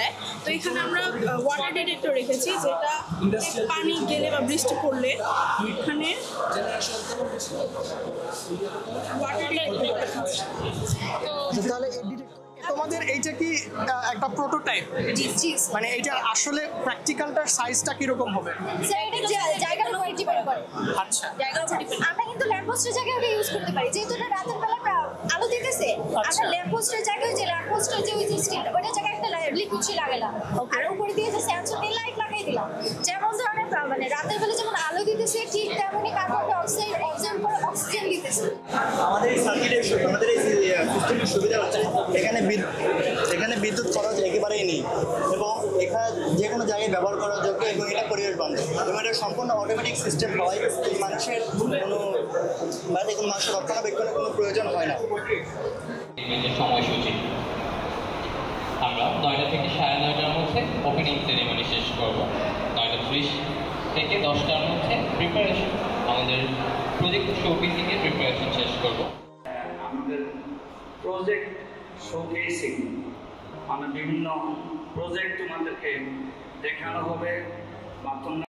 যায়। তো এখানে আমরা ওয়াটার ডিটেক্টর রেখেছি, যেটা পানি গেলে বা বৃষ্টি পড়লে এখানে ওয়াটার ডিটেক্টর। তাহলে তোমাদের এইটা কি একটা প্রোটোটাইপ? মানে এইটার আসলে প্র্যাকটিক্যালটার সাইজটা কিরকম হবে? স্যার এটা জায়গার উপর ডিপেন্ড করে। আচ্ছা, জায়গার উপর ডিপেন্ড। আমরা কিন্তু ল্যাম্পপোস্টের জায়গায় ওটা ইউজ করতে পারি, যেহেতু এটা রাতের বেলা আলো দিতেছে। আমরা ল্যাম্পপোস্টের জায়গায় যে ল্যাম্পপোস্টের যে ওই যে স্টিল ওইটার জায়গায় একটা লিকুইড ছিল লাগালাম, আর উপরে দিয়ে যে সেন্সর দিয়ে লাইট লাগাই দিলাম। যেমন ধরনের মানে রাতের বেলা যেমন আলো দিতেছে, ঠিক তেমনই কার্বন ডাই অক্সাইড অবজর্ভ করে অক্সিজেন দিতেছে। আমাদের এই সার্কিটের আমাদের এই সিস্টেমের সুবিধা হচ্ছে এখানে বিদ্যুৎ খরচ একেবারেই নেই, এবং এখানে যে কোনো জায়গায় ব্যবহার করার যোগ্য, এবং এটা পরিবেশ বান্ধব, এবং এটা সম্পূর্ণ অটোমেটিক সিস্টেম হয়। মানুষের রক্ষণাবেক্ষণের কোনো প্রয়োজন হয় না। সময়সূচি আমরা 9টা থেকে 9:30টার মধ্যে ওপেনিং সেরিমনি শেষ করব। 9:30 থেকে 10টার মধ্যে প্রিপারেশন, আমাদের প্রজেক্ট শোকেসিংয়ের প্রিপারেশন শেষ করব। আমাদের প্রজেক্ট শোকেসিং, আমরা বিভিন্ন প্রজেক্ট তোমাদেরকে দেখানো হবে।